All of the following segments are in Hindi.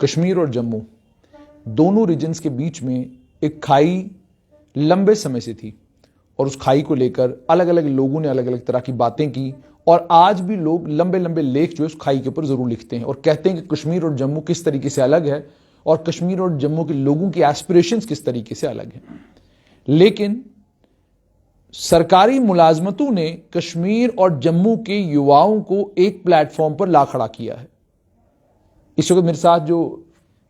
कश्मीर और जम्मू दोनों रीजन्स के बीच में एक खाई लंबे समय से थी और उस खाई को लेकर अलग अलग लोगों ने अलग अलग तरह की बातें की और आज भी लोग लंबे लंबे लेख जो है उस खाई के ऊपर जरूर लिखते हैं और कहते हैं कि कश्मीर और जम्मू किस तरीके से अलग है और कश्मीर और जम्मू के लोगों की एस्पिरेशंस किस तरीके से अलग है। लेकिन सरकारी मुलाजमतों ने कश्मीर और जम्मू के युवाओं को एक प्लेटफॉर्म पर ला खड़ा किया है। इस वक्त मेरे साथ जो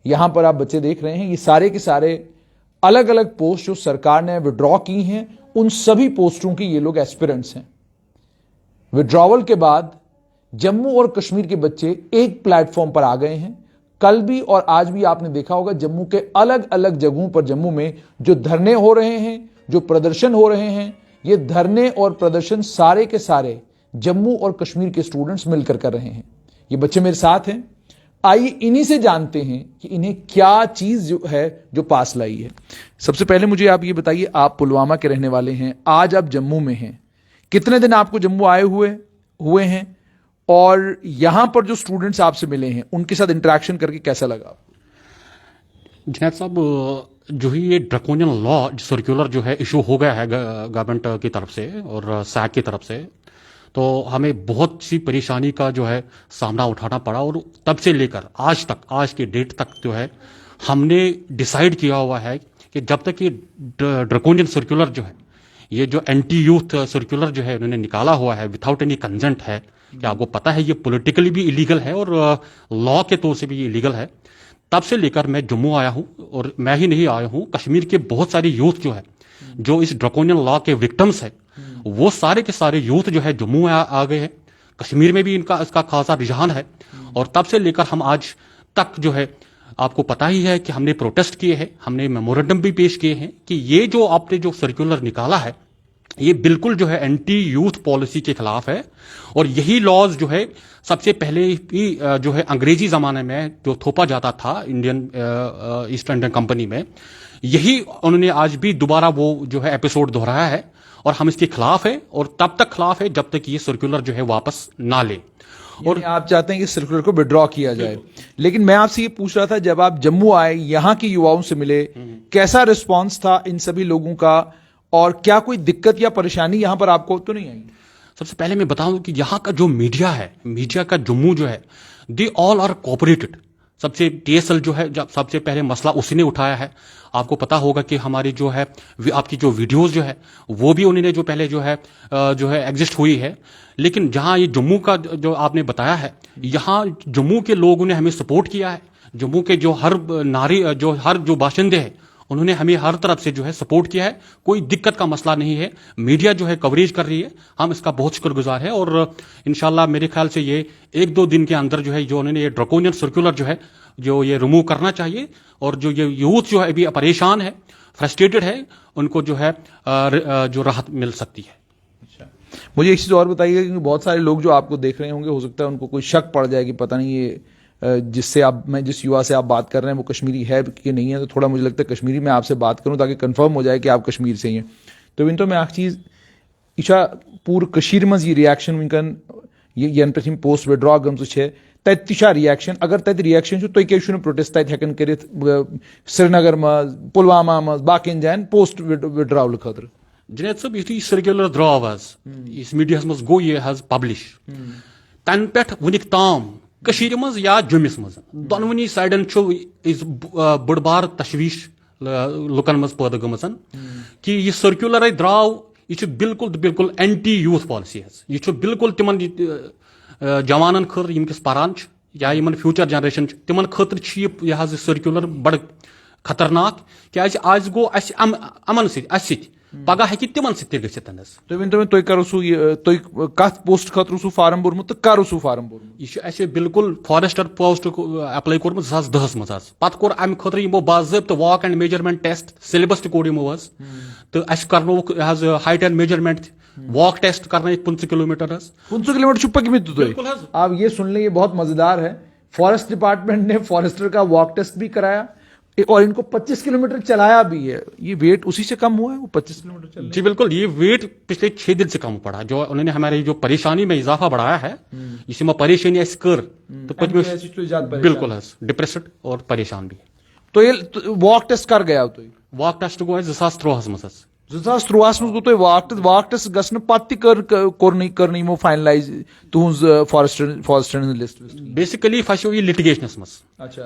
यहां पर आप बच्चे देख रहे हैं, ये सारे के सारे अलग अलग पोस्ट जो सरकार ने विड्रॉ की हैं, उन सभी पोस्टों के ये लोग एस्पिरेंट्स हैं। विड्रॉवल के बाद जम्मू और कश्मीर के बच्चे एक प्लेटफॉर्म पर आ गए हैं। कल भी और आज भी आपने देखा होगा जम्मू के अलग अलग जगहों पर जम्मू में जो धरने हो रहे हैं, जो प्रदर्शन हो रहे हैं, ये धरने और प्रदर्शन सारे के सारे जम्मू और कश्मीर के स्टूडेंट्स मिलकर कर रहे हैं। ये बच्चे मेरे साथ हैं, आइए इन्हीं से जानते हैं कि इन्हें क्या चीज जो है जो पास लाई है। सबसे पहले मुझे आप ये बताइए, आप पुलवामा के रहने वाले हैं, आज आप जम्मू में हैं, कितने दिन आपको जम्मू आए हुए हैं और यहां पर जो स्टूडेंट्स आपसे मिले हैं उनके साथ इंटरेक्शन करके कैसा लगा आपको? जुनैद साहब, जो ही ये ड्रैकोनियन लॉ सर्कुलर जो है इशू हो गया है गवर्नमेंट की तरफ से और सैक की तरफ से, तो हमें बहुत सी परेशानी का जो है सामना उठाना पड़ा और तब से लेकर आज तक, आज की डेट तक जो है हमने डिसाइड किया हुआ है कि जब तक ये ड्रैकोनियन सर्कुलर जो है, ये जो एंटी यूथ सर्कुलर जो है उन्होंने निकाला हुआ है विदाउट एनी कंसेंट है, कि आपको पता है ये पॉलिटिकली भी इलीगल है और लॉ के तौर से भी ये इलीगल है। तब से लेकर मैं जम्मू आया हूं और मैं ही नहीं आया हूं, कश्मीर के बहुत सारे यूथ जो है जो इस ड्रैकोनियन लॉ के विक्टिम्स है, वो सारे के सारे यूथ जो है जम्मू आ गए हैं। कश्मीर में भी इसका खासा रुझान है और तब से लेकर हम आज तक जो है, आपको पता ही है कि हमने प्रोटेस्ट किए हैं, हमने मेमोरेंडम भी पेश किए हैं कि ये जो आपने जो सर्कुलर निकाला है ये बिल्कुल जो है एंटी यूथ पॉलिसी के खिलाफ है। और यही लॉज जो है सबसे पहले ही जो है अंग्रेजी जमाने में जो थोपा जाता था इंडियन ईस्ट इंडियन कंपनी में, यही उन्होंने आज भी दोबारा वो जो है एपिसोड दोहराया है और हम इसके खिलाफ है और तब तक खिलाफ है जब तक ये सर्कुलर जो है वापस ना ले। और आप चाहते हैं कि सर्कुलर को विड्रॉ किया जाए। लेकिन मैं आपसे ये पूछ रहा था, जब आप जम्मू आए, यहां के युवाओं से मिले, कैसा रिस्पांस था इन सभी लोगों का और क्या कोई दिक्कत या परेशानी यहां पर आपको तो नहीं आई? सबसे पहले मैं बताऊं कि यहाँ का जो मीडिया है, मीडिया का जम्मू जो है, दे ऑल आर कोऑपरेटेड। सबसे टीएसएल जो है, जब सबसे पहले मसला उसी ने उठाया है। आपको पता होगा कि हमारी जो है आपकी जो वीडियोस जो है वो भी उन्होंने जो पहले जो है एग्जिस्ट हुई है। लेकिन जहां ये जम्मू का जो आपने बताया है, यहाँ जम्मू के लोगों ने हमें सपोर्ट किया है। जम्मू के जो हर नारी हर जो बाशिंदे हैं उन्होंने हमें हर तरफ से जो है सपोर्ट किया है। कोई दिक्कत का मसला नहीं है। मीडिया जो है कवरेज कर रही है, हम इसका बहुत शुक्रगुजार है और इंशाल्लाह मेरे ख्याल से ये 1-2 दिन के अंदर जो है जो उन्होंने ये ड्रैकोनियन सर्कुलर जो है जो ये रिमूव करना चाहिए और जो ये यूथ जो है अभी परेशान है, फ्रस्ट्रेटेड है, उनको जो है जो राहत मिल सकती है। अच्छा, मुझे एक चीज और बताइएगा, क्योंकि बहुत सारे लोग जो आपको देख रहे होंगे, हो सकता है उनको कोई शक पड़ जाए कि पता नहीं ये जिस युवा से आप बात कर रहे हैं वो कश्मीरी है कि नहीं है, तो थोड़ा मुझे लगता है कश्मीरी में आपसे बात करूं ताकि कंफर्म हो जाए कि आप कश्मीर से ही हैं। तो इन तो मैं एक चीज इशा पूर कश्मीर मज ये रिएक्शन वनकन ये पे पोस्ट विड्रॉ गमज तत रिएक्शन, अगर तत रिएक्शन तुम क्या प्रोटेस्ट तत हेकन कर श्रीनगर मज, पुलवामा मज, बाकिन जायन पोस्ट विड्रॉवल खतर? जुनैद साहब, यु सर्कुलर द्राव इस मीडिया मज गो ये पब्लिश, तन पे वनिक ताम कशीर मज या जम्मिस मज दोनवनी साइडन बड़ बार तशवीश लुकन मज पैदा गमस कि यह सर्कुलर द्राव, यह बिल्कुल बिल्कुल एंटी यूथ पॉलिसी, यह बिल्कुल तिमन जवानन खर यमकिस पारान या यमन फ्यूचर जनरेशन तिमन खतर यह सर्कुलर बड़ खतरनाक, क्या आज गो अमन सत पगह हेकि तिमन सत गथित। तुम करो सू कत पोस्ट खतर सू फार्म भोरमुत तो करो सू फार्म भोरमुत? यह बिल्कुल फॉरेस्टर पोस्ट अप्लाई कोर्मुत 2010 मज पत कोर अमि खतर यमो बाज़ाब्त walk and measurement test syllabus त कोर यमो तो अस करनोक height and measurement walk test करना 15 किलोमीटर 15 किलोमीटर पकमित। आप ये सुन लें, ये बहुत मजेदार है। फॉरेस्ट डिपार्टमेंट ने फॉरेस्टर का वॉक टेस्ट भी कराया, और इनको 25 किलोमीटर चलाया भी है, ये वेट उसी से कम हुआ है, वो 25 किलोमीटर चल जी बिल्कुल, ये वेट पिछले 6 दिन से कम पड़ा, जो उन्होंने हमारी जो परेशानी में इजाफा बढ़ाया है, इसी में परेशानी है स्कर, तो कुछ बिल्कुल है डिप्रेस्ड और परेशान भी। तो ये वॉक टेस्ट कर गया तो वॉक टेस्ट गो 2003 में 2003 में तो वॉक टेस्ट गसन पत्ती कर वो फाइनलाइज तुहज फॉरेस्टर लिस्ट बेसिकली फसो ये लिटिगेशनस मज,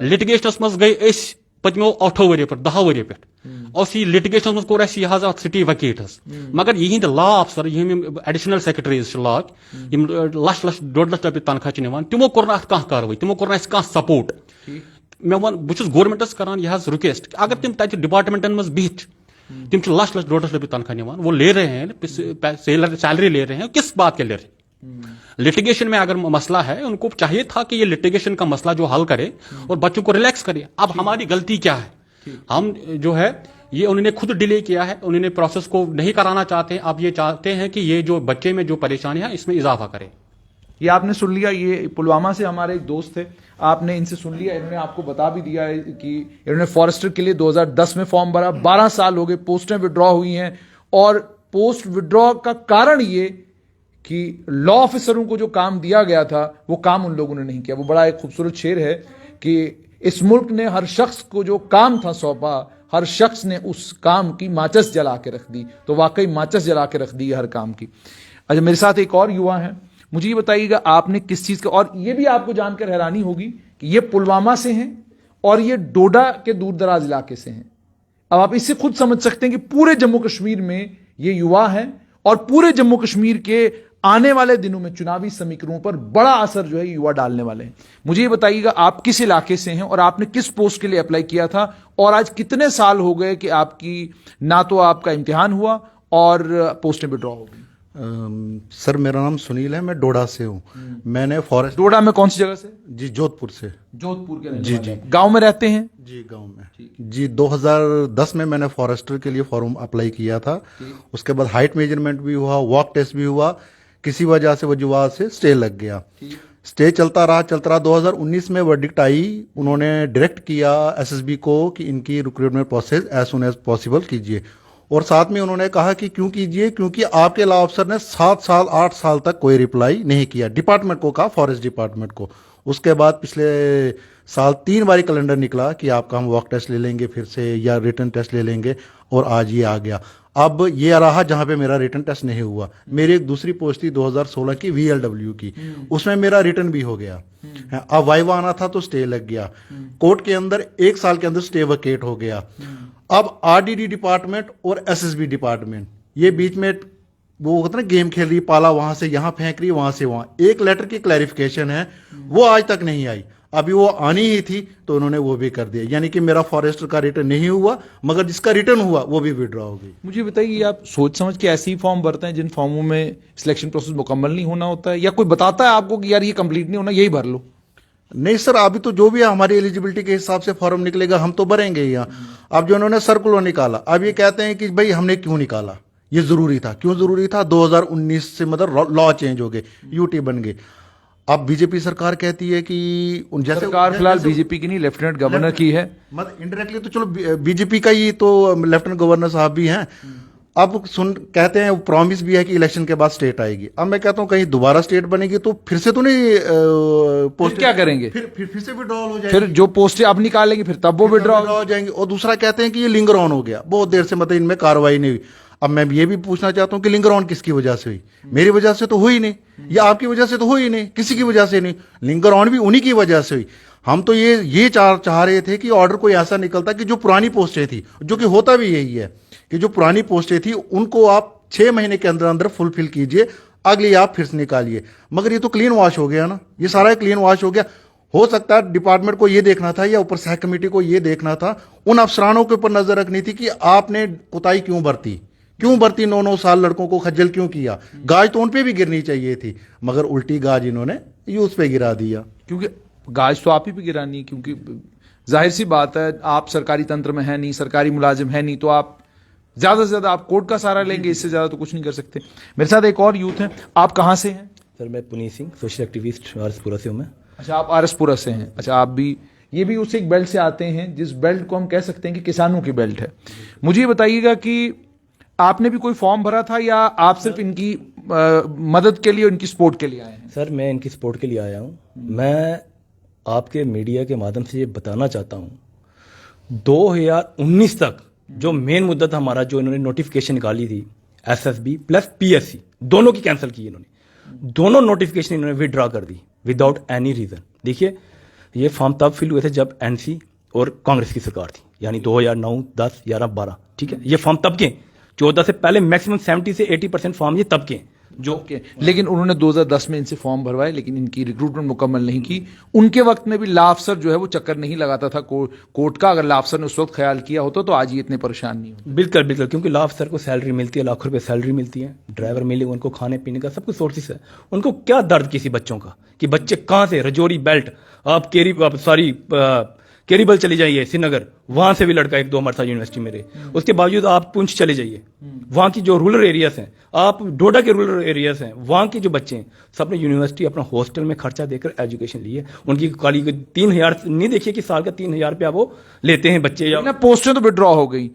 लिटिगेशनस मज गई अस पत्मो 8 वरियो पे 10 वरियो पे और ये लिटिगेशन मज कोर अस यह सिटी वकेट मगर यहिंद लॉ अफसर यम एडिशनल सेक्रेटरीज लॉ यम लक्ष लक्ष 1.5 लाख रुपये तनख्वाह निवान तिमो कोर ना कह कार्रवाई, तिमो कोर ना सपोर्ट। मे वन बहुत गवर्नमेंटस करान यह रिक्वेस्ट अगर तिम तत डिपार्टमेंटन मज बिहित तिम लक्ष लक्ष 1.5 लाख रुपये तनख्वाह निवान, वो ले रहे हैं सैलरी ले रहे हैं, किस बात के ले रहे हैं? लिटिगेशन में अगर मसला है, उनको चाहिए था कि ये लिटिगेशन का मसला जो हल करे और बच्चों को रिलैक्स करे। अब हमारी गलती क्या है, हम जो है ये उन्होंने खुद डिले किया है, उन्होंने प्रोसेस को नहीं कराना चाहते हैं। अब ये चाहते हैं कि ये जो बच्चे में जो परेशानी है इसमें इजाफा करे। ये आपने सुन लिया, ये पुलवामा से हमारे एक दोस्त थे, आपने इनसे सुन लिया, इन्होंने आपको बता भी दिया है कि इन्होंने फॉरेस्टर के लिए 2010 में फॉर्म भरा, 12 साल हो गए, पोस्टें विड्रॉ हुई हैं और पोस्ट विड्रॉ का कारण ये कि लॉ ऑफिसरों को जो काम दिया गया था वो काम उन लोगों ने नहीं किया। वो बड़ा एक खूबसूरत शेर है कि इस मुल्क ने हर शख्स को जो काम था सौंपा, हर शख्स ने उस काम की माचिस जला के रख दी। तो वाकई माचिस जला के रख दी हर काम की। अच्छा, मेरे साथ एक और युवा है, मुझे ये बताइएगा आपने किस चीज का, और ये भी आपको जानकर हैरानी होगी कि ये पुलवामा से हैं और ये डोडा के दूर दराज इलाके से हैं। अब आप इससे खुद समझ सकते हैं कि पूरे जम्मू कश्मीर में ये युवा हैं और पूरे जम्मू कश्मीर के आने वाले दिनों में चुनावी समीकरणों पर बड़ा असर जो है युवा डालने वाले हैं। मुझे ये बताइएगा आप किस इलाके से हैं और आपने किस पोस्ट के लिए अप्लाई किया था और आज कितने साल हो गए कि आपकी ना तो आपका इम्तिहान हुआ और पोस्टें विड्रॉ हो गई? सर मेरा नाम सुनील है, मैं डोडा से हूँ। मैंने फॉरेस्ट डोडा में कौन सी जगह से? जी जोधपुर से। जोधपुर के जी जी। गांव में रहते हैं? जी गांव में। जी 2010 में मैंने फॉरेस्टर के लिए फॉर्म अप्लाई किया था। उसके बाद हाइट मेजरमेंट भी हुआ, वॉक टेस्ट भी हुआ, किसी वजह से वजूहत से स्टे लग गया। स्टे चलता रहा 2019 में वर्डिक्ट आई, उन्होंने डायरेक्ट किया एसएसबी को कि इनकी recruitment process as soon as possible कीजिए और साथ में उन्होंने कहा कि क्यों कीजिए, क्योंकि आपके लॉ अफसर ने 7 साल 8 साल तक कोई रिप्लाई नहीं किया, डिपार्टमेंट को कहा, फॉरेस्ट डिपार्टमेंट को। उसके बाद पिछले साल 3 बारी कैलेंडर निकला कि आपका हम वॉक टेस्ट ले लेंगे फिर से या रिटर्न टेस्ट ले लेंगे और आज ये आ गया। अब ये रहा जहां पे मेरा रिटर्न टेस्ट नहीं हुआ। मेरी एक दूसरी पोस्ट थी 2016 की VLW की, उसमें मेरा रिटर्न भी हो गया। अब वाइवा आना था तो स्टे लग गया, कोर्ट के अंदर 1 साल के अंदर स्टे वकेट हो गया। अब RDD डिपार्टमेंट और SSB डिपार्टमेंट ये बीच में वो होता है ना, गेम खेल रही, पाला वहां से यहां फेंक रही, वहां से वहां। एक लेटर की क्लैरिफिकेशन है वो आज तक नहीं आई, अभी वो आनी ही थी तो उन्होंने वो भी कर दिया। यानी कि मेरा फॉरेस्टर का रिटर्न नहीं हुआ, मगर जिसका रिटर्न हुआ वो भी विड्रॉ हो गई। मुझे बताइए, आप सोच समझ के ऐसे ही फॉर्म भरते हैं जिन फॉर्मों में सिलेक्शन प्रोसेस मुकम्मल नहीं होना होता है, या कोई बताता है आपको कि यार ये कंप्लीट नहीं होना, यही भर लो? नहीं सर, अभी तो जो भी हमारी एलिजिबिलिटी के हिसाब से फॉर्म निकलेगा हम तो भरेंगे ही। यहाँ अब जो उन्होंने सर्कुलर निकाला, अब ये कहते हैं कि भाई हमने क्यों निकाला, ये जरूरी था। क्यों जरूरी था? 2019 से मतलब लॉ चेंज हो गए, यूटी बन गए। अब बीजेपी सरकार कहती है कि जैसे सरकार फिलहाल बीजेपी की नहीं, लेफ्टिनेंट गवर्नर की है। मतलब इनडायरेक्टली तो चलो बीजेपी का ही तो लेफ्टिनेंट गवर्नर साहब भी हैं। अब कहते हैं प्रॉमिस भी है कि इलेक्शन के बाद स्टेट आएगी। अब मैं कहता हूं कहीं दोबारा स्टेट बनेगी तो फिर से तो नहीं पोस्ट क्या करेंगे, फिर से विड्रॉल हो जाएगी। फिर जो पोस्टें अब निकालेंगे फिर तब वो विड्रॉ हो जाएंगे। और दूसरा कहते हैं कि ये लिंगर ऑन हो गया, बहुत देर से मतलब इनमें कार्रवाई नहीं हुई। अब मैं ये भी पूछना चाहता हूं कि लिंगर ऑन किसकी वजह से हुई? मेरी वजह से तो हुई नहीं, या आपकी वजह से तो हुई नहीं, किसी की वजह से नहीं। लिंगर ऑन भी उन्हीं की वजह से हुई। हम तो ये चाह रहे थे कि ऑर्डर कोई ऐसा निकलता कि जो पुरानी पोस्टें थी, जो कि होता भी यही है कि जो पुरानी पोस्टें थी उनको आप 6 महीने के अंदर अंदर फुलफिल कीजिए, अगली आप फिर से निकालिए। मगर ये तो क्लीन वॉश हो गया ना, ये सारा क्लीन वॉश हो गया। हो सकता है डिपार्टमेंट को ये देखना था या ऊपर सह कमेटी को ये देखना था, उन अफसरानों के ऊपर नजर रखनी थी कि आपने कोताही क्यों बरती, 9 साल लड़कों को खज्जल क्यों किया। गाज तो उन पे भी गिरनी चाहिए थी, मगर उल्टी गाज इन्होंने यूथ पे गिरा दिया। क्योंकि गाज तो आप ही पे गिरानी, क्योंकि जाहिर सी बात है आप सरकारी तंत्र में है नहीं, सरकारी मुलाजिम है नहीं, तो आप ज्यादा से ज्यादा आप कोर्ट का सहारा लेंगे, इससे ज्यादा तो कुछ नहीं कर सकते। मेरे साथ एक और यूथ है, आप कहाँ से हैं? सर मैं पुनीत सिंह, सोशल एक्टिविस्ट आरएसपुरा से हूँ मैं। अच्छा, आप आरएसपुरा से हैं। अच्छा, आप भी ये भी उस एक बेल्ट से आते हैं जिस बेल्ट को हम कह सकते हैं कि किसानों की बेल्ट है। मुझे ये बताइएगा कि आपने भी कोई फॉर्म भरा था या आप सिर्फ इनकी मदद के लिए, इनकी सपोर्ट के लिए आए हैं? सर मैं इनकी सपोर्ट के लिए आया हूँ। मैं आपके मीडिया के माध्यम से ये बताना चाहता हूँ, 2019 तक जो मेन मुद्दा था हमारा, जो इन्होंने नोटिफिकेशन निकाली थी एसएसबी प्लस पीएससी दोनों की कैंसिल की इन्होंने, दोनों नोटिफिकेशन इन्होंने विदड्रॉ कर दी विदाउट एनी रीजन। देखिए ये फॉर्म तब फिल हुए थे जब एनसी और कांग्रेस की सरकार थी, यानी 2009, 10, 11, 12, ठीक है। ये फॉर्म तब के 14 से पहले मैक्सिमम 70 से 80% फॉर्म ये तब के जो लेकिन उन्होंने 2010 में इनसे फॉर्म भरवाए, लेकिन इनकी रिक्रूटमेंट मुकम्मल नहीं की। उनके वक्त में भी ला अफसर जो है वो चक्कर नहीं लगाता था कोर्ट का। अगर ला अफसर ने उस वक्त ख्याल किया होता तो आज ये इतने परेशान नहीं होते। बिल्कुल बिल्कुल, क्योंकि लॉ अफसर को सैलरी मिलती है, लाखों रुपए सैलरी मिलती है, ड्राइवर मिले उनको, खाने पीने का सब कुछ सोर्सेस है। उनको क्या दर्द किसी बच्चों का कि बच्चे कहाँ से रजौरी बेल्ट आप केरीबल चले जाइए श्रीनगर, वहां से भी लड़का एक दो हमारे साथ यूनिवर्सिटी में रहे। उसके बावजूद आप पुंछ चले जाइए, वहां की जो रूरल एरियाज हैं, आप डोडा के रूरल एरियाज हैं, वहां के जो बच्चे हैं सबने यूनिवर्सिटी अपना हॉस्टल में खर्चा देकर एजुकेशन लिए। उनकी काली 3,000 नहीं, देखिए कि साल का 3,000 रुपया वो लेते हैं बच्चे। या पोस्टें तो विड्रॉ हो गई,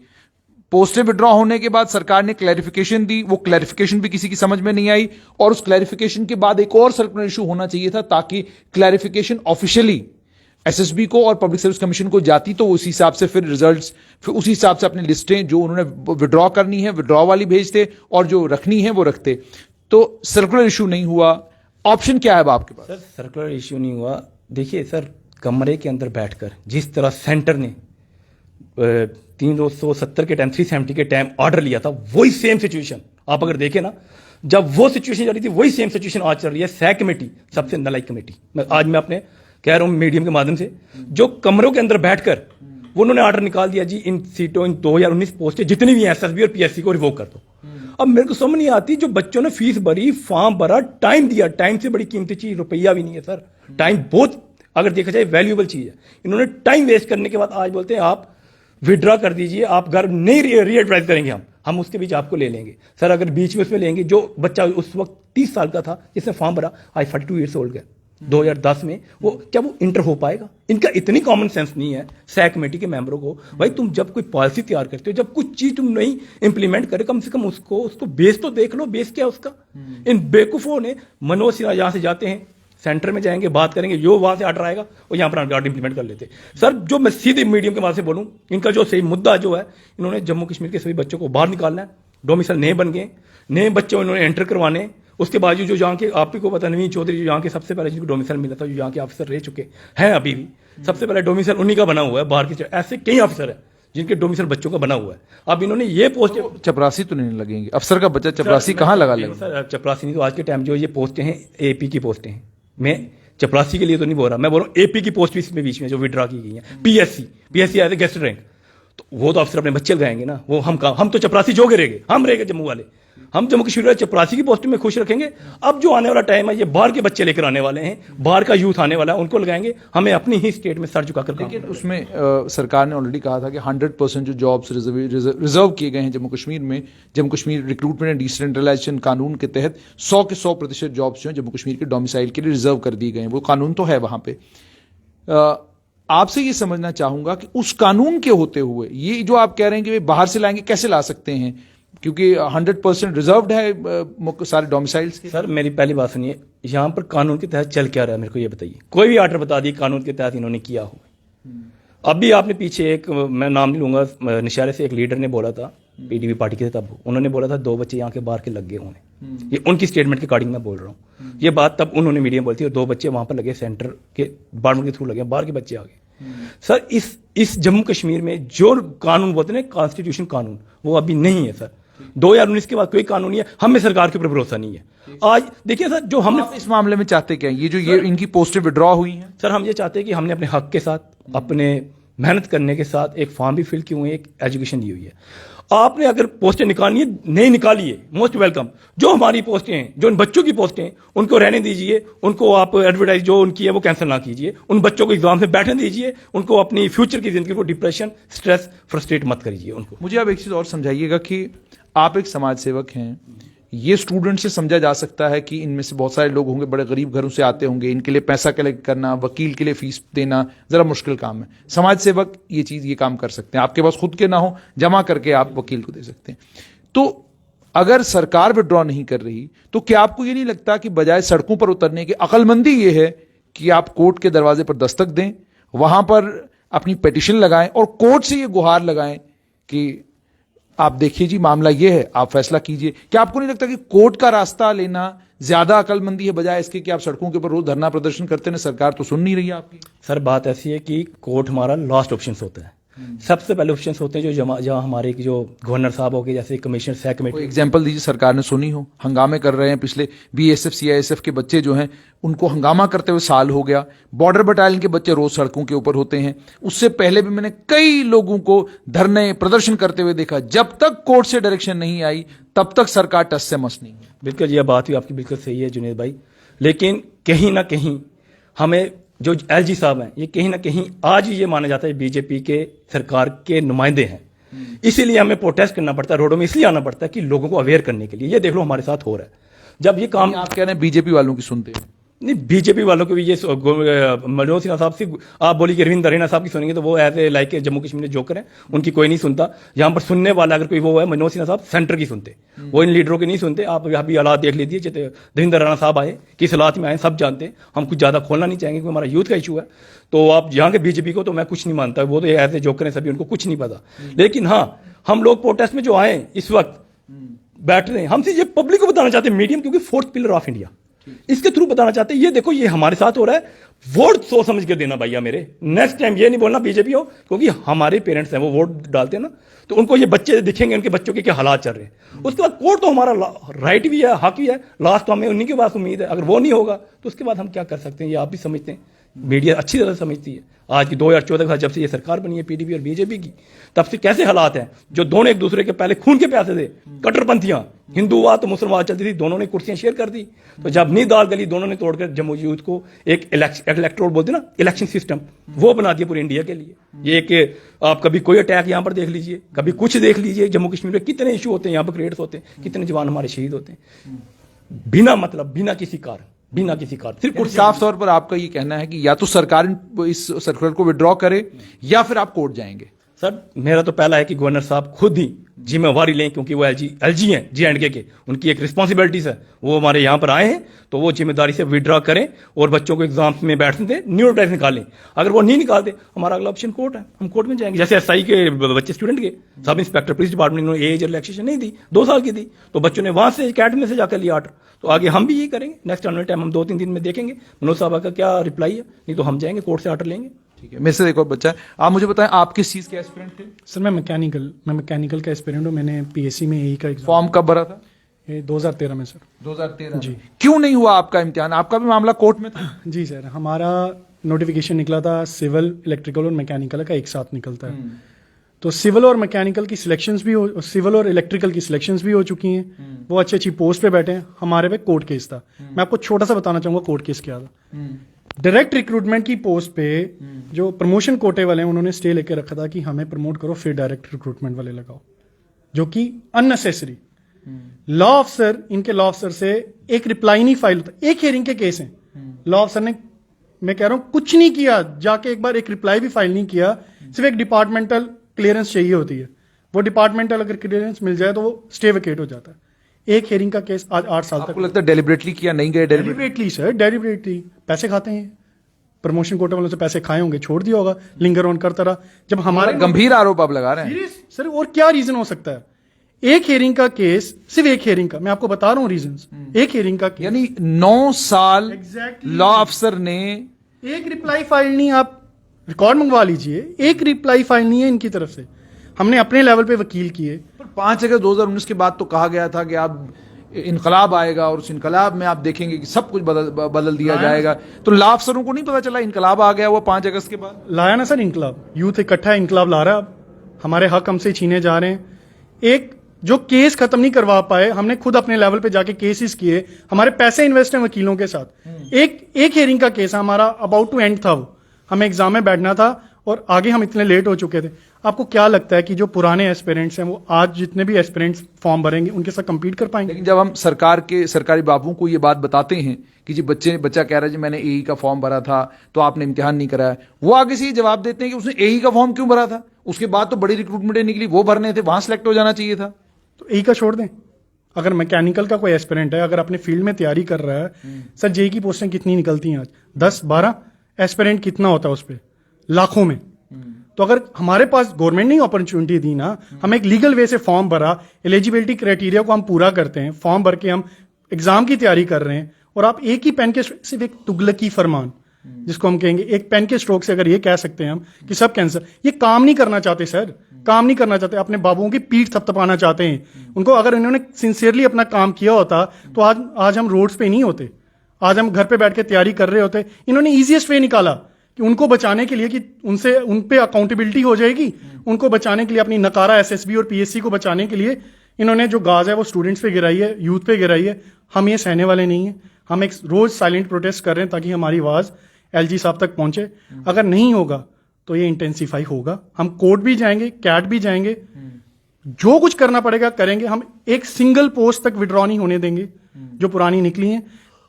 पोस्टें विड्रॉ होने के बाद सरकार ने क्लैरिफिकेशन दी, वो क्लैरिफिकेशन भी किसी की समझ में नहीं आई, और उस क्लैरिफिकेशन के बाद एक और सर्कुलर इशू होना चाहिए था ताकि क्लैरिफिकेशन ऑफिशियली एसएसबी को और पब्लिक सर्विस कमीशन को जाती, तो उसी हिसाब से फिर रिजल्ट्स, फिर उसी हिसाब से अपनी लिस्टें जो उन्होंने विड्रॉ करनी है विड्रॉ वाली भेजते और जो रखनी है वो रखते। तो सर्कुलर इशू नहीं हुआ, ऑप्शन क्या है अब आपके पास? सर सर्कुलर इशू नहीं हुआ। देखिए सर, कमरे के अंदर बैठकर जिस तरह सेंटर ने 370 के टाइम 370 के टाइम ऑर्डर लिया था, वही सेम सिचुएशन आप अगर देखें ना, जब वो सिचुएशन जा रही थी वही सेम सिचुएशन आज चल रही है। सै कमेटी सबसे नलायक कमेटी, आज मैं अपने कह रहा हूं मीडियम के माध्यम से, जो कमरों के अंदर बैठकर वो उन्होंने ऑर्डर निकाल दिया जी, इन सीटों, इन 2019 पोस्टें जितनी भी हैं एसएसबी और पीएससी को रिवोक कर दो। अब मेरे को समझ नहीं आती, जो बच्चों ने फीस भरी, फॉर्म भरा, टाइम दिया, टाइम से बड़ी कीमती चीज रुपया भी नहीं है सर। टाइम बहुत, अगर देखा जाए, वैल्यूएबल चीज है। इन्होंने टाइम वेस्ट करने के बाद आज बोलते हैं आप विड्रॉ कर दीजिए, आप घर नहीं रीएडवर्टाइज करेंगे, हम उसके बीच आपको ले लेंगे। सर अगर बीच में उसमें लेंगे, जो बच्चा उस वक्त 30 साल का था जिसने फॉर्म भरा, आज 42 ईयर्स ओल्ड गया 2010 में, वो क्या वो इंटर हो पाएगा? इनका इतनी कॉमन सेंस नहीं है सै कमेटी के मेंबरों को। भाई तुम जब कोई पॉलिसी तैयार करते हो, जब कुछ चीज तुम नहीं इंप्लीमेंट करे, कम से कम उसको बेस तो देख लो, बेस क्या है उसका। इन बेवकूफों ने, मनोज सिन्हा यहां से जाते हैं, सेंटर में जाएंगे, बात करेंगे, जो वहां से ऑर्डर आएगा वो यहां पर ऑर्डर इंप्लीमेंट कर लेते। सर जो मैं सीधे मीडियम के माध्यम से बोलूं, इनका जो सही मुद्दा जो है, इन्होंने जम्मू कश्मीर के सभी बच्चों को बाहर निकालना है, डोमिसाइल नए बन गए, नए बच्चे इन्होंने एंटर करवाने। उसके बावजूद जो यहाँ के, आप ही को पता, नवीन चौधरी जो यहाँ के सबसे पहले जिनको डोमिसाइल मिला था, जो यहाँ के ऑफिसर रह चुके हैं अभी भी, सबसे पहले डोमिसाइल उन्हीं का बना हुआ है बाहर के। ऐसे कई ऑफिसर हैं जिनके डोमिसाइल बच्चों का बना हुआ है। अब इन्होंने ये पोस्ट, चपरासी तो नहीं लगेंगे, अफसर का बच्चा चपरासी कहाँ लगा लेंगे? सर चपरासी नहीं, तो आज के टाइम जो ये पोस्टें हैं एपी की पोस्टें हैं। मैं चपरासी के लिए तो नहीं बोल रहा, मैं बोल रहा हूँ एपी की पोस्ट भी इसमें बीच में जो विड्रॉ की गई है। PSC as a guest rank, तो वो तो अफसर अपने बच्चे लगाएंगे ना, वो हम तो चपरासी जोगे रहेंगे, हम रहेंगे जम्मू वाले, हम जम्मू कश्मीर वाले चपरासी की पोस्ट में खुश रखेंगे। अब जो आने वाला टाइम है, ये बाहर के बच्चे लेकर आने वाले हैं, बाहर का यूथ आने वाला है, उनको लगाएंगे, हमें अपनी ही स्टेट में सर झुकाकर। लेकिन उसमें सरकार ने ऑलरेडी कहा था कि 100% जो जॉब्स रिजर्व किए गए हैं जम्मू कश्मीर में, Jammu Kashmir recruitment and decentralization कानून के तहत 100 के 100% जॉब्स जो हैं जम्मू कश्मीर के डोमिसाइल के लिए रिजर्व कर दिए गए हैं। वो कानून तो है वहां पे। आपसे ये समझना चाहूंगा कि उस कानून के होते हुए ये जो आप कह रहे हैं कि वे बाहर से लाएंगे, कैसे ला सकते हैं? क्योंकि 100% रिजर्व्ड है सारे डोमिसाइल्स के। सर मेरी पहली बात सुनिए, यहाँ पर कानून के तहत चल क्या रहा है, मेरे को ये बताइए। कोई भी ऑर्डर बता दिए कानून के तहत इन्होंने किया हो। अभी आपने पीछे एक, मैं नाम नहीं लूंगा, निशारे से एक लीडर ने बोला था, पीडीपी पार्टी के, तब उन्होंने बोला था 2 बच्चे यहाँ के बाहर के लग गए होंगे। ये उनकी स्टेटमेंट के अकॉर्डिंग मैं बोल रहा हूँ। ये बात तब उन्होंने मीडिया में बोली थी, और 2 बच्चे वहां पर लगे, सेंटर के डिपार्टमेंट के थ्रू लगे, बाहर के बच्चे आ गए। सर इस जम्मू कश्मीर में जो कानून बोलते हैं कॉन्स्टिट्यूशन कानून, वो अभी नहीं है सर। 2019 के बाद कोई कानून नहीं है, हमें सरकार के ऊपर भरोसा नहीं है। आज देखिए सर, जो हमने इस मामले में चाहते क्या, ये जो ये इनकी पोस्टें विड्रॉ हुई हैं, सर हम ये चाहते हैं कि हमने अपने हक के साथ, अपने मेहनत करने के साथ एक फॉर्म भी फिल किए हुए हैं, एक एजुकेशन दी हुई है। आपने अगर पोस्टें निकालनी है, नहीं निकाली है, मोस्ट वेलकम। जो हमारी पोस्टें हैं, जो उन बच्चों की पोस्टें हैं, उनको रहने दीजिए, उनको आप एडवर्टाइज जो उनकी है वो कैंसिल ना कीजिए, उन बच्चों को एग्जाम से बैठने दीजिए, उनको अपनी फ्यूचर की जिंदगी को डिप्रेशन, स्ट्रेस, फ्रस्ट्रेट मत करिए उनको। मुझे आप एक चीज और समझाइएगा कि आप एक समाज सेवक हैं, ये स्टूडेंट से समझा जा सकता है कि इनमें से बहुत सारे लोग होंगे बड़े गरीब घरों से आते होंगे, इनके लिए पैसा कलेक्ट करना, वकील के लिए फीस देना जरा मुश्किल काम है। समाज सेवक ये काम कर सकते हैं, आपके पास खुद के ना हो, जमा करके आप वकील को दे सकते हैं। तो अगर सरकार विड्रॉ नहीं कर रही तो क्या आपको ये नहीं लगता कि बजाय सड़कों पर उतरने की अक्लमंदी ये है कि आप कोर्ट के दरवाजे पर दस्तक दें, वहां पर अपनी पिटीशन लगाएं और कोर्ट से ये गुहार लगाएं कि आप देखिए जी मामला ये है, आप फैसला कीजिए। क्या आपको नहीं लगता कि कोर्ट का रास्ता लेना ज्यादा अक्लमंदी है बजाय इसके कि आप सड़कों के ऊपर रोज धरना प्रदर्शन करते हैं? सरकार तो सुन नहीं रही है आपकी। सर बात ऐसी है कि कोर्ट हमारा लास्ट ऑप्शन होता है। सबसे पहले ऑप्शन होते हैं जहाँ हमारे जो गवर्नर साहब हो गए, जैसे कमिश्नर सह कमेटी। एग्जाम्पल दीजिए, सरकार ने सुनी हो, हंगामे कर रहे हैं पिछले बीएसएफ सीआईएसएफ के बच्चे जो हैं उनको हंगामा करते हुए साल हो गया। बॉर्डर बटालियन के बच्चे रोज सड़कों के ऊपर होते हैं। उससे पहले भी मैंने कई लोगों को धरने प्रदर्शन करते हुए देखा। जब तक कोर्ट से डायरेक्शन नहीं आई तब तक सरकार टस से मस नहीं है। बिल्कुल यह बात भी आपकी बिल्कुल सही है जुनेद भाई, लेकिन कहीं ना कहीं हमें जो एलजी साहब हैं ये कहीं ना कहीं आज ये माना जाता है बीजेपी के सरकार के नुमाइंदे हैं, इसीलिए हमें प्रोटेस्ट करना पड़ता है, रोडों में इसलिए आना पड़ता है कि लोगों को अवेयर करने के लिए। ये देख लो हमारे साथ हो रहा है। जब ये काम आप कह रहे हैं बीजेपी वालों की सुनते हैं? नहीं, बीजेपी वालों को भी ये मनोज सिन्हा साहब से आप बोली कि अरविंद दरेना साहब की सुनेंगे तो वो ऐसे लाइक जम्मू कश्मीर में जोकर हैं, उनकी कोई नहीं सुनता। यहाँ पर सुनने वाला अगर कोई वो है मनोज सिन्हा साहब सेंटर की सुनते, वो इन लीडरों की नहीं सुनते। आप यहाँ भी हालात देख लीजिए, अरविंद दरेना साहब आए किस हालात में आए सब जानते हैं। हम कुछ ज्यादा खोलना नहीं चाहेंगे क्योंकि हमारा यूथ का इशू है। तो आप यहाँ के बीजेपी को तो मैं कुछ नहीं मानता, वो तो ऐसे जोकर हैं सभी, उनको कुछ नहीं पता। लेकिन हाँ, हम लोग प्रोटेस्ट में जो आए इस वक्त बैठ रहे हैं, हमसे ये पब्लिक को बताना चाहते हैं मीडियम, क्योंकि फोर्थ पिलर ऑफ इंडिया इसके थ्रू बताना चाहते हैं ये देखो ये हमारे साथ हो रहा है। वोट सोच समझ के देना भैया मेरे, नेक्स्ट टाइम ये नहीं बोलना बीजेपी हो, क्योंकि हमारे पेरेंट्स हैं वो वोट डालते हैं ना, तो उनको ये बच्चे दिखेंगे उनके बच्चों के क्या हालात चल रहे हैं। उसके बाद कोर्ट तो हमारा राइट भी है, हक भी है, लास्ट तो हमें उन्हीं के पास उम्मीद है। अगर वो नहीं होगा तो उसके बाद हम क्या कर सकते हैं, ये आप भी समझते हैं, मीडिया अच्छी तरह समझती है। आज की 2014 का जब से ये सरकार बनी है पीडीपी और बीजेपी की, तब से कैसे हालात हैं, जो दोनों एक दूसरे के पहले खून के प्यासे थे, कट्टरपंथियां, हिंदूवाद तो मुसलमान चलती थी, दोनों ने कुर्सियां शेयर कर दी। तो जब नी दाल गली, दोनों ने तोड़कर जम्मू यूथ को एक इलेक्टोरल बोलते ना, इलेक्शन सिस्टम, वो बना दिया पूरे इंडिया के लिए। ये एक आप कभी कोई अटैक यहां पर देख लीजिए, कभी कुछ देख लीजिए, जम्मू कश्मीर में कितने इशू होते हैं, यहां पर क्रिएट्स होते हैं, कितने जवान हमारे शहीद होते हैं बिना मतलब, बिना किसी कारण, सिर्फ साफ तौर पर आपका ये कहना है कि या तो सरकार इस सर्कुलर को विड्रॉ करे या फिर आप कोर्ट जाएंगे? सर मेरा तो पहला है कि गवर्नर साहब खुद ही जिम्मेवारी लें, क्योंकि वो एलजी हैं J&K के, उनकी एक रिस्पॉन्सिबिलिटीज है, वो हमारे यहाँ पर आए हैं तो वो जिम्मेदारी से विड्रॉ करें और बच्चों को एग्जाम्स में बैठने दें, न्यू टेस्ट निकालें। अगर वो नहीं निकालते हमारा अगला ऑप्शन कोर्ट है, हम कोर्ट में जाएंगे। जैसे SI के बच्चे स्टूडेंट के सब इंस्पेक्टर पुलिस डिपार्टमेंट ने एज रिलैक्सेशन नहीं दी, 2 साल की दी, तो बच्चों ने वहां से अकेडमी से जाकर लिया ऑर्डर। तो आगे हम भी यही करेंगे, नेक्स्ट आने टाइम हम 2-3 दिन में देखेंगे मनोज साहब का क्या रिप्लाई है, नहीं तो हम जाएंगे कोर्ट से ऑर्डर लेंगे। ठीक है, मेरे से देखो बच्चा है, आप मुझे बताएं आप किस चीज के एस्पिरेंट थे? सर मैं मैकेनिकल का एस्पिरेंट हूँ। मैंने PSC में यही का एग्जाम फॉर्म कब भरा था? ये 2013 में सर। 2013 जी। क्यों नहीं हुआ आपका इम्तिहान? आपका भी मामला कोर्ट में था? जी सर, हमारा नोटिफिकेशन निकला था सिविल, इलेक्ट्रिकल और मैकेनिकल का एक साथ निकलता है। तो सिविल और मैकेनिकल की सिलेक्शंस भी हो, सिविल और इलेक्ट्रिकल की सिलेक्शंस भी हो चुकी हैं, वो अच्छी पोस्ट पे बैठे हैं। हमारे पे कोर्ट केस था। मैं आपको छोटा सा बताना चाहूंगा कोर्ट केस क्या था। डायरेक्ट रिक्रूटमेंट की पोस्ट पे जो प्रमोशन कोटे वाले हैं उन्होंने स्टे लेके रखा था कि हमें प्रमोट करो फिर डायरेक्ट रिक्रूटमेंट वाले लगाओ, जो कि अननेसेसरी। लॉ ऑफिसर, इनके लॉ ऑफिसर से एक रिप्लाई नहीं फाइल होता, एक हियरिंग के केस हैं, लॉ ऑफिसर ने, मैं कह रहा हूं कुछ नहीं किया, जाके एक बार एक रिप्लाई भी फाइल नहीं किया। सिर्फ एक डिपार्टमेंटल क्लियरेंस चाहिए होती है, वो डिपार्टमेंटल अगर क्लियरेंस मिल जाए तो वो स्टे वेकेट हो जाता है। एक हियरिंग का केस आज 8 साल आपको लगता है डेलिबरेटली किया नहीं गए? डेलिबरेटली सर, डेलिबरेटली पैसे खाते हैं, प्रमोशन कोटे वालों से पैसे खाए होंगे, छोड़ दिया होगा, लिंगर ऑन करता रहा। जब हमारे गंभीर आरोप आप लगा रहे हैं सर, और क्या रीजन हो सकता है? एक हियरिंग का केस, सिर्फ एक हियरिंग का, मैं आपको बता रहा हूं रीजंस। एक हियरिंग का केस, यानी 9 साल Exactly. लॉ अफसर ने एक रिप्लाई फाइल नहीं, आप रिकॉर्ड मंगवा लीजिए, एक रिप्लाई फाइल नहीं है इनकी तरफ से। हमने अपने लेवल पे वकील किए। 5 अगस्त 2019 के बाद तो कहा गया था कि आप इनकलाब आएगा और उस इनकलाब में आप देखेंगे कि सब कुछ बदल दिया जाएगा। तो लॉ अफसरों को नहीं पता चला इनकलाब आ गया हुआ 5 अगस्त के बाद? लाया ना सर इनकलाब, यूथ इकट्ठा है, इनकलाब ला रहा है। अब हमारे हक हमसे छीने जा रहे हैं। एक जो केस खत्म नहीं करवा पाए, हमने खुद अपने लेवल पे जाके केसेस किए, हमारे पैसे इन्वेस्ट हैं वकीलों के साथ। एक हियरिंग का केस हमारा अबाउट टू एंड था, वो हमें एग्जाम में बैठना था और आगे हम इतने लेट हो चुके थे। आपको क्या लगता है कि जो पुराने एस्पिरेंट्स हैं वो आज जितने भी एस्पिरेंट्स फॉर्म भरेंगे उनके साथ compete कर पाएंगे? लेकिन जब हम सरकारी बाबुओं को ये बात बताते हैं कि जी बच्चा कह रहा है जी मैंने एई का फॉर्म भरा था तो आपने इम्तिहान नहीं कराया, वो आगे से ये जवाब देते हैं कि उसने एई का फॉर्म क्यों भरा था, उसके बाद तो बड़ी रिक्रूटमेंट निकली, वो भरने थे, वहां सेलेक्ट हो जाना चाहिए था। तो यही का छोड़ दें। अगर मैकेनिकल का कोई एस्पिरेंट है, अगर अपने फील्ड में तैयारी कर रहा है, सर जेई की पोस्टें कितनी निकलती हैं आज? 10-12 एस्पिरेंट कितना होता है उस पर? लाखों में। तो अगर हमारे पास गवर्नमेंट ने अपॉर्चुनिटी दी ना, हम एक लीगल वे से फॉर्म भरा, एलिजिबिलिटी क्राइटेरिया को हम पूरा करते हैं, फॉर्म भर के हम एग्जाम की तैयारी कर रहे हैं, और आप एक ही पेन के सिर्फ एक तुगलकी फरमान जिसको हम कहेंगे एक पेन के स्ट्रोक से अगर ये कह सकते हैं हम कि सब कैंसर, ये काम नहीं करना चाहते सर, काम नहीं करना चाहते, अपने बाबुओं की पीठ थपथपाना चाहते हैं उनको। अगर इन्होंने सिंसियरली अपना काम किया होता तो आज हम रोड्स पे नहीं होते, आज हम घर पे बैठ के तैयारी कर रहे होते। इन्होंने इजीएस्ट वे निकाला कि उनको बचाने के लिए कि उन पे अकाउंटेबिलिटी हो जाएगी, उनको बचाने के लिए अपनी नकारा एसएसबी और पीएससी को बचाने के लिए इन्होंने जो गाज है वो स्टूडेंट्स पे गिराई है, यूथ पे गिराई है। हम ये सहने वाले नहीं है। हम एक रोज साइलेंट प्रोटेस्ट कर रहे हैं ताकि हमारी आवाज एलजी साहब तक पहुंचे। अगर नहीं होगा तो ये इंटेंसिफाई होगा। हम कोर्ट भी जाएंगे, कैट भी जाएंगे, जो कुछ करना पड़ेगा करेंगे। हम एक सिंगल पोस्ट तक विड्रॉ नहीं होने देंगे जो पुरानी निकली हैं।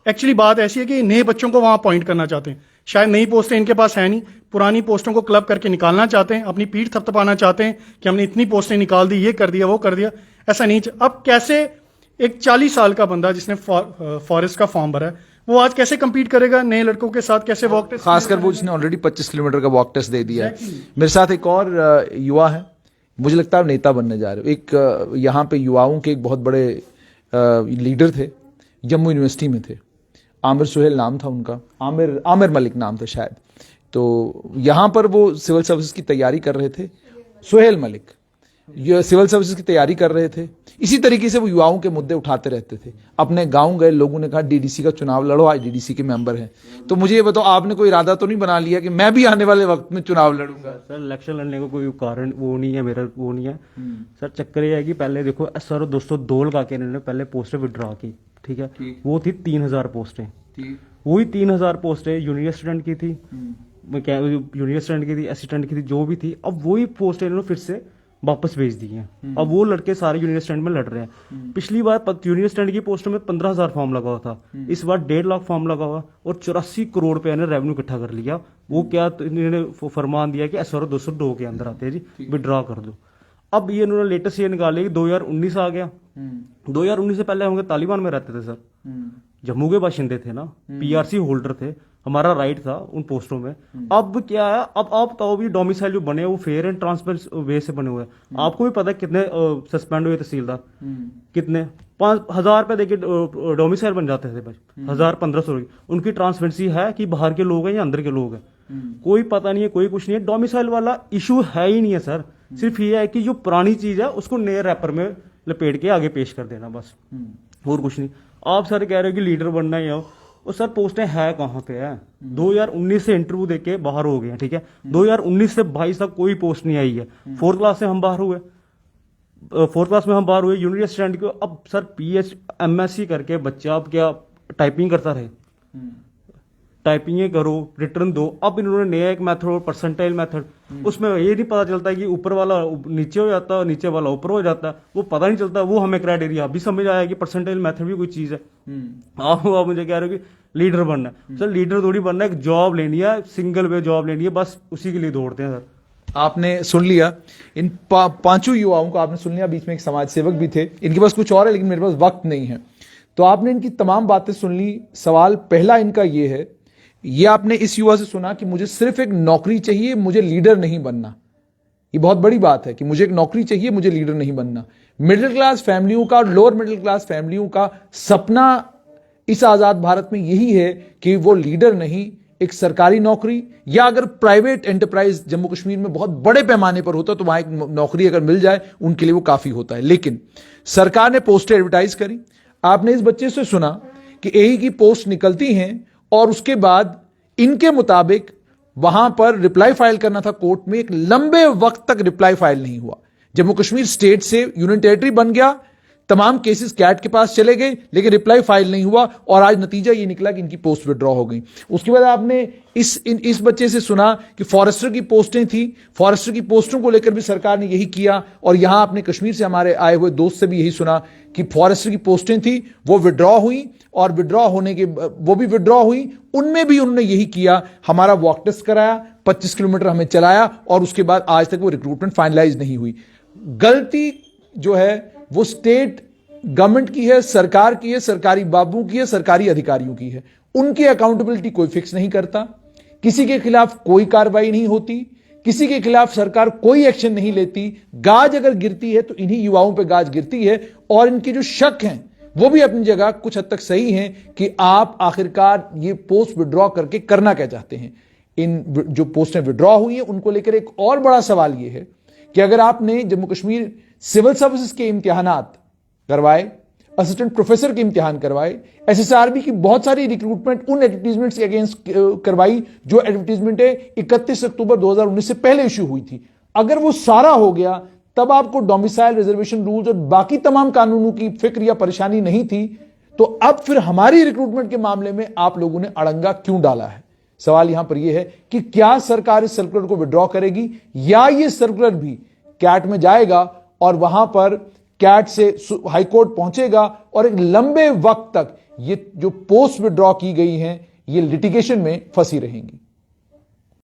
एक्चुअली बात ऐसी है कि नए बच्चों को वहां अपॉइंट करना चाहते हैं, शायद नई पोस्टें इनके पास है नहीं, पुरानी पोस्टों को क्लब करके निकालना चाहते हैं, अपनी पीठ थपथपाना चाहते हैं कि हमने इतनी पोस्टें निकाल दी, ये कर दिया, वो कर दिया। ऐसा नहीं। अब कैसे एक 40 साल का बंदा जिसने फॉरेस्ट का फॉर्म भरा है वो आज कैसे कंपीट करेगा नए लड़कों के साथ? कैसे वॉक टेस्ट, खासकर वो जिसने ऑलरेडी 25 किलोमीटर का वॉक टेस्ट दे दिया है। मेरे साथ एक और युवा है, मुझे लगता है नेता बनने जा रहे हो। एक यहाँ पे युवाओं के एक बहुत बड़े लीडर थे, जम्मू यूनिवर्सिटी में थे, आमिर सुहेल नाम था उनका, आमिर मलिक नाम था शायद। तो यहाँ पर वो सिविल सर्विसेज की तैयारी कर रहे थे, सुहेल मलिक ये सिविल सर्विसेज की तैयारी कर रहे थे। इसी तरीके से वो युवाओं के मुद्दे उठाते रहते थे। अपने गांव गए, लोगों ने कहा डीडीसी का चुनाव लड़ो, आज डीडीसी के मेंबर हैं। तो मुझे ये बताओ, आपने कोई इरादा तो नहीं बना लिया कि मैं भी आने वाले वक्त में चुनाव लड़ूंगा? सर इलेक्शन लड़ने का कोई कारण वो नहीं है, मेरा वो नहीं है सर। चक्कर ये है कि पहले देखो सर 202 लगा के इन्होंने पहले पोस्टें विड्रॉ की, ठीक है, वो थी 3000 पोस्टें। वही 3000 पोस्टें जूनियर स्टूडेंट की थी, जूनियर स्टूडेंट की थी, असिस्टेंट की थी, जो भी थी। अब वही पोस्टें इन्होंने फिर से वापस भेज दी हैं। अब वो लड़के सारे जूनियर स्टूडेंट में लड़ रहे हैं। पिछली बार जूनियर स्टूडेंट की पोस्टों में 15,000 फॉर्म लगा हुआ था, इस बार 1.5 लाख फॉर्म लगा हुआ और 84 करोड़ रुपए ने रेवेन्यू इकट्ठा कर लिया। वो क्या तो इन्होंने फरमान दिया कि SR 202 के अंदर आते हैं जी, विड्रॉ कर दो। अब ये इन्होंने लेटेस्ट ये निकाले कि 2019 आ गया। 2019 से पहले हम तालिबान में रहते थे सर, जम्मू के बाशिंदे थे ना, PRC होल्डर थे, हमारा राइट था उन पोस्टों में। अब क्या है, अब आप बताओ भी डोमिसाइल जो बने वो फेयर एंड ट्रांसपेरेंट वे से बने हुए हैं। आपको भी पता है कितने सस्पेंड हुए तहसीलदार, कितने 5,000 रुपए देके डोमिसाइल बन जाते थे भाई, 1,000-1,500 की। उनकी ट्रांसपेरेंसी है कि बाहर के लोग हैं या अंदर के लोग हैं, कोई पता नहीं है, कोई कुछ नहीं है। डोमिसाइल वाला इशू है ही नहीं है सर। सिर्फ ये है कि जो पुरानी चीज है उसको नए रैपर में लपेट के आगे पेश कर देना, बस, और कुछ नहीं। आप सर कह रहे हो कि लीडर बनना ही हो, और सर पोस्टें है कहाँ पे है? 2019 से इंटरव्यू देके बाहर हो गए हैं, ठीक है। 2019 से 22 तक कोई पोस्ट नहीं आई है। 4th क्लास से हम बाहर हुए, 4th क्लास में हम बाहर हुए, यूनिवर्सिटी स्टूडेंट को। अब सर MSc करके बच्चा अब क्या टाइपिंग करता रहे? टाइपिंग करो, रिटर्न दो। अब इन्होंने नया एक मेथड, परसेंटाइल मेथड, उसमें ये नहीं पता चलता कि ऊपर वाला नीचे हो जाता है, नीचे वाला ऊपर हो जाता है, वो पता नहीं चलता। वो हमें क्राइटेरिया अभी समझ आया कि परसेंटाइल मेथड भी कोई चीज है। आप मुझे कह रहे हो कि लीडर बनना है। सर लीडर थोड़ी बनना है, एक जॉब लेनी है, सिंगल वे जॉब लेनी है, बस उसी के लिए दौड़ते हैं सर। आपने सुन लिया इन पांचों युवाओं को, आपने सुन लिया। बीच में एक समाज सेवक भी थे, इनके पास कुछ और है लेकिन मेरे पास वक्त नहीं है। तो आपने इनकी तमाम बातें सुन ली। सवाल पहला इनका ये है, ये आपने इस युवा से सुना कि मुझे सिर्फ एक नौकरी चाहिए, मुझे लीडर नहीं बनना। ये बहुत बड़ी बात है कि मुझे एक नौकरी चाहिए, मुझे लीडर नहीं बनना। मिडिल क्लास फैमिलियों का और लोअर मिडिल क्लास फैमिलियों का सपना इस आजाद भारत में यही है कि वो लीडर नहीं, एक सरकारी नौकरी, या अगर प्राइवेट एंटरप्राइज जम्मू कश्मीर में बहुत बड़े पैमाने पर होता तो वहां एक नौकरी अगर मिल जाए उनके लिए वो काफी होता है। लेकिन सरकार ने पोस्टें एडवर्टाइज करी। आपने इस बच्चे से सुना कि एई की पोस्ट निकलती हैं और उसके बाद इनके मुताबिक वहां पर रिप्लाई फाइल करना था कोर्ट में, एक लंबे वक्त तक रिप्लाई फाइल नहीं हुआ। जम्मू कश्मीर स्टेट से यूनियन टेरिटरी बन गया, तमाम केसेस कैट के पास चले गए, लेकिन रिप्लाई फाइल नहीं हुआ और आज नतीजा ये निकला कि इनकी पोस्ट विड्रॉ हो गई। उसके बाद आपने इस बच्चे से सुना कि फॉरेस्टर की पोस्टें थी, फॉरेस्टर की पोस्टों को लेकर भी सरकार ने यही किया। और यहां आपने कश्मीर से हमारे आए हुए दोस्त से भी यही सुना कि फॉरेस्टर की पोस्टें थी, वो विड्रॉ हुई और विड्रॉ होने के वो भी विड्रॉ हुई, उनमें भी उन्होंने यही किया, हमारा वॉक टेस्ट कराया, 25 किलोमीटर हमें चलाया और उसके बाद आज तक वो रिक्रूटमेंट फाइनलाइज नहीं हुई। गलती जो है वो स्टेट गवर्नमेंट की है, सरकार की है, सरकारी बाबू की है, सरकारी अधिकारियों की है। उनकी अकाउंटेबिलिटी कोई फिक्स नहीं करता, किसी के खिलाफ कोई कार्रवाई नहीं होती, किसी के खिलाफ सरकार कोई एक्शन नहीं लेती। गाज अगर गिरती है तो इन्हीं युवाओं पे गाज गिरती है। और इनके जो शक हैं वो भी अपनी जगह कुछ हद तक सही हैं कि आप आखिरकार ये पोस्ट विड्रॉ करके करना क्या चाहते हैं। इन जो पोस्टें विड्रॉ हुई हैं उनको लेकर एक और बड़ा सवाल यह है कि अगर आपने जम्मू कश्मीर सिविल सर्विसेज के इम्तिहानात करवाए, असिस्टेंट प्रोफेसर के इम्तिहान करवाए, एसएसआरबी की बहुत सारी रिक्रूटमेंट उन एडवर्टीजमेंट्स के अगेंस्ट करवाई जो एडवर्टीजमेंटें 31 अक्टूबर 2019 से पहले इश्यू हुई थी, अगर वो सारा हो गया तब आपको डोमिसाइल रिजर्वेशन रूल्स और बाकी तमाम कानूनों की फिक्र या परेशानी नहीं थी, तो अब फिर हमारी रिक्रूटमेंट के मामले में आप लोगों ने अड़ंगा क्यों डाला है। सवाल यहां पर यह है कि क्या सरकार इस सर्कुलर को विड्रॉ करेगी या यह सर्कुलर भी कैट में जाएगा और वहां पर कैट से हाईकोर्ट पहुंचेगा और एक लंबे वक्त तक ये जो पोस्ट विड्रॉ की गई हैं ये लिटिगेशन में फंसी रहेंगी।